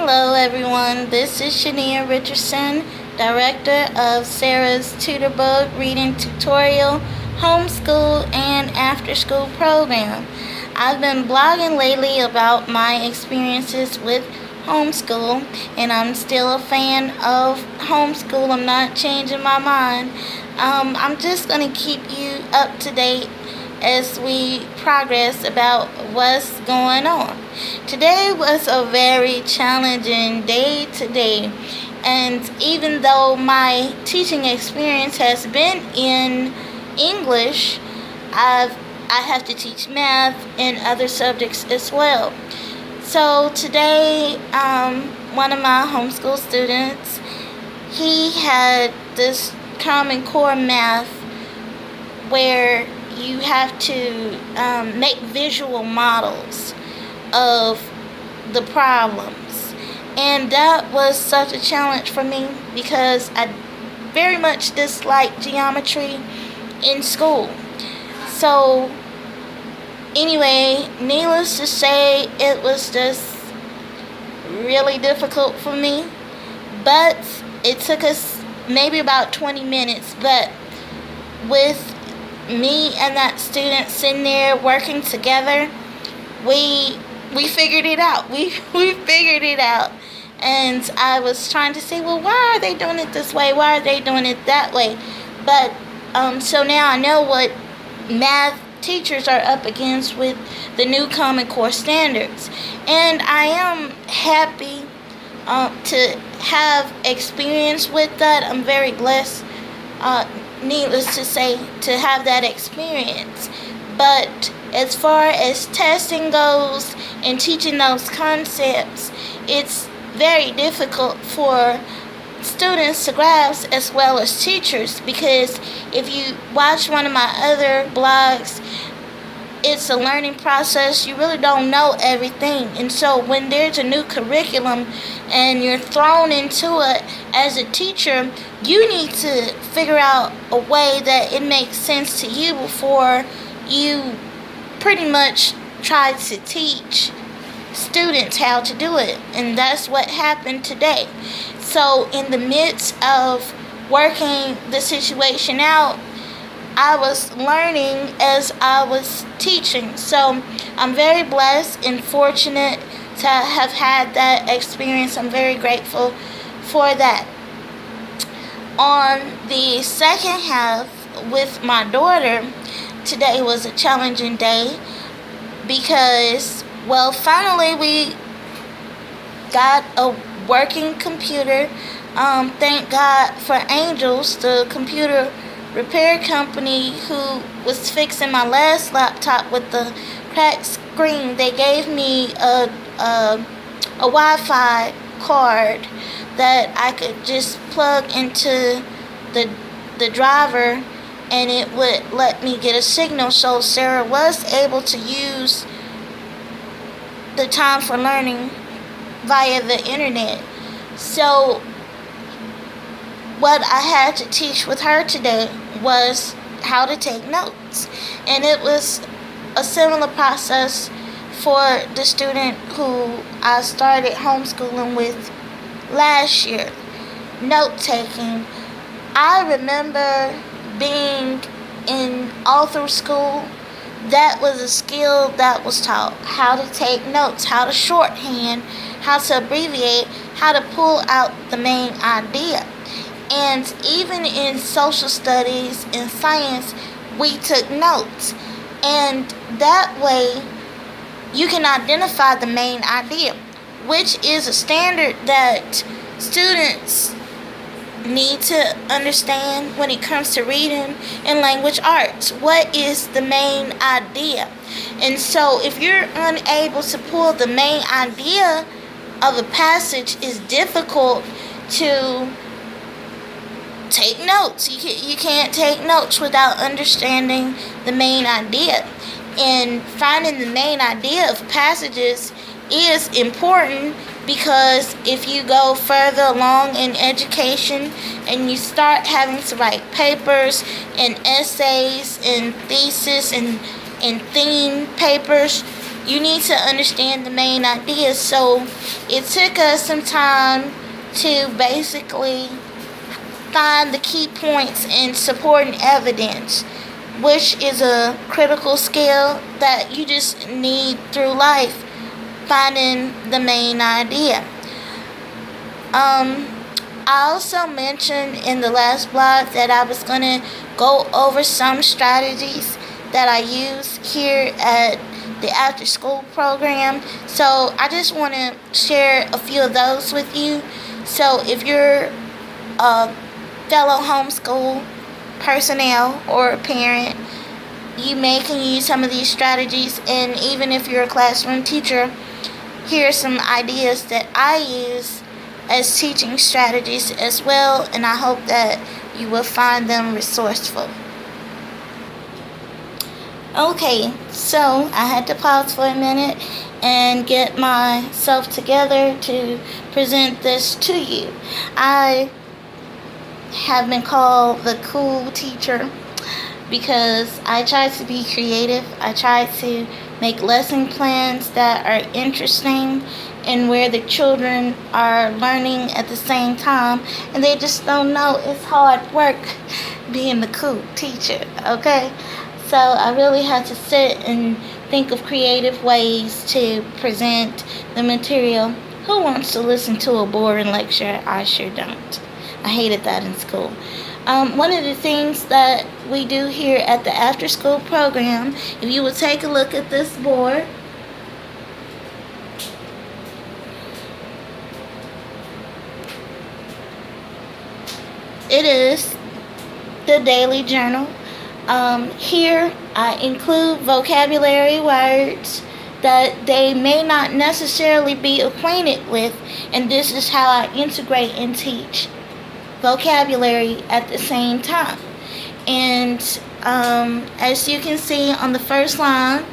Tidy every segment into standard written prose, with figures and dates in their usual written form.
Hello, everyone. This is Shania Richardson, Director of Sarah's Tutor Book Reading Tutorial, Homeschool, and After School Program. I've been blogging lately about my experiences with homeschool, and I'm still a fan of homeschool. I'm not changing my mind. I'm just going to keep you up to date as we progress about what's going on. Today was a very challenging day today, and even though my teaching experience has been in English, I have to teach math and other subjects as well. So today, one of my homeschool students, he had this Common Core math where you have to make visual models of the problems. And that was such a challenge for me because I very much dislike geometry in school. So, anyway, needless to say, it was just really difficult for me. But it took us maybe about 20 minutes. But with me and that student sitting there working together, we figured it out. We figured it out. And I was trying to say, well, why are they doing it this way? Why are they doing it that way? But so now I know what math teachers are up against with the new Common Core standards. And I am happy to have experience with that. I'm very blessed, needless to say, to have that experience. But as far as testing goes and teaching those concepts, it's very difficult for students to grasp as well as teachers, because if you watch one of my other blogs, it's a learning process. You really don't know everything. And so when there's a new curriculum and you're thrown into it as a teacher, you need to figure out a way that it makes sense to you before you pretty much try to teach students how to do it. And that's what happened today. So in the midst of working the situation out, I was learning as I was teaching. So I'm very blessed and fortunate to have had that experience. I'm very grateful for that. On the second half with my daughter, today was a challenging day because, well, finally we got a working computer. Thank God for Angels, the computer repair company who was fixing my last laptop with the cracked screen. They gave me a Wi-Fi card that I could just plug into the driver, and it would let me get a signal. So Sarah was able to use the time for learning via the internet. So what I had to teach with her today was how to take notes. And it was a similar process for the student who I started homeschooling with last year. Note taking. I remember being in all through school, that was a skill that was taught. How to take notes, how to shorthand, how to abbreviate, how to pull out the main idea. And even in social studies and science, we took notes. And that way, you can identify the main idea, which is a standard that students need to understand when it comes to reading and language arts. What is the main idea? And so if you're unable to pull the main idea of a passage, it's difficult to take notes. You can't take notes without understanding the main idea. And finding the main idea of passages is important, because if you go further along in education and you start having to write papers and essays and thesis and theme papers, you need to understand the main ideas. So it took us some time to basically find the key points in supporting evidence, which is a critical skill that you just need through life, finding the main idea. I also mentioned in the last blog that I was going to go over some strategies that I use here at the after school program. So I just want to share a few of those with you. So if you're a fellow homeschool personnel or a parent, you may can use some of these strategies. And even if you're a classroom teacher, here are some ideas that I use as teaching strategies as well, and I hope that you will find them resourceful. Okay, so I had to pause for a minute and get myself together to present this to you. I have been called the cool teacher because I try to be creative. I try to make lesson plans that are interesting and where the children are learning at the same time, and they just don't know it's hard work being the cool teacher, okay? So I really had to sit and think of creative ways to present the material. Who wants to listen to a boring lecture? I sure don't. I hated that in school. One of the things that we do here at the after school program, if you would take a look at this board, it is the daily journal. Here I include vocabulary words that they may not necessarily be acquainted with, and this is how I integrate and teach vocabulary at the same time. And as you can see on the first line,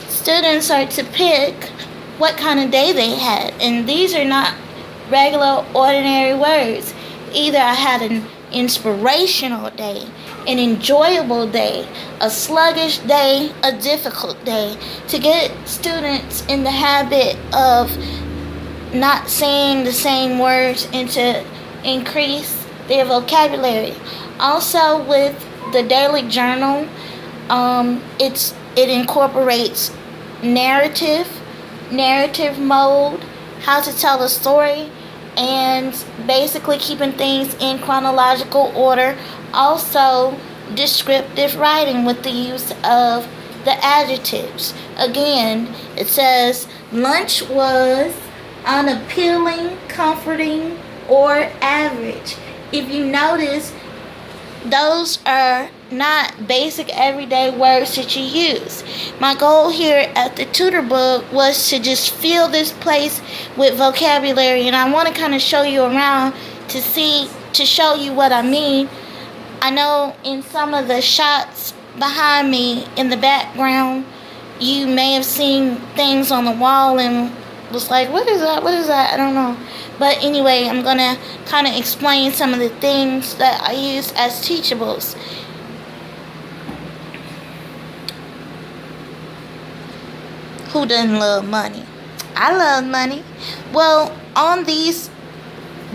students are to pick what kind of day they had, and these are not regular ordinary words. Either I had an inspirational day, an enjoyable day, a sluggish day, a difficult day, to get students in the habit of not saying the same words and to increase their vocabulary. Also with the daily journal, it incorporates narrative mode, how to tell a story, and basically keeping things in chronological order. Also descriptive writing with the use of the adjectives. Again, it says lunch was unappealing, comforting, or average. If you notice, those are not basic everyday words that you use. My goal here at the tutor book was to just fill this place with vocabulary, and I want to kind of show you around to show you what I mean. I know in some of the shots behind me in the background, you may have seen things on the wall and was like, what is that? I don't know. But anyway, I'm going to kind of explain some of the things that I use as teachables. Who doesn't love money? I love money. Well, on these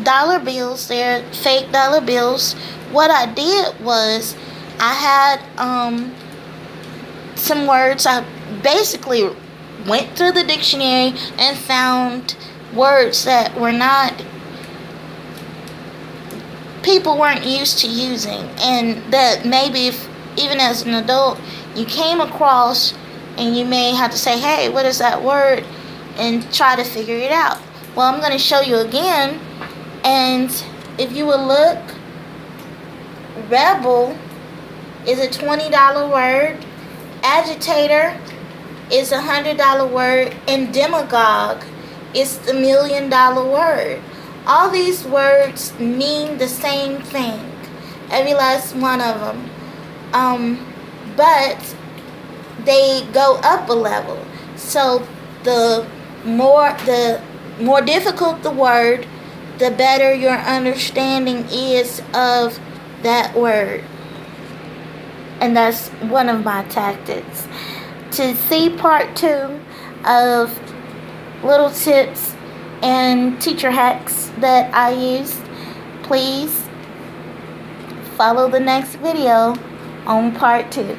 dollar bills, they're fake dollar bills, what I did was I had some words. I basically went through the dictionary and found words that were not, people weren't used to using, and that maybe if, even as an adult, you came across and you may have to say, hey, what is that word, and try to figure it out. Well, I'm going to show you again, and if you will look, rebel is a $20 word, agitator is a $100 word, and demagogue is the $1 million word. All these words mean the same thing, every last one of them, but they go up a level. So the more difficult the word, the better your understanding is of that word. And that's one of my tactics. To see part 2 of little tips and teacher hacks that I used, please follow the next video on part 2.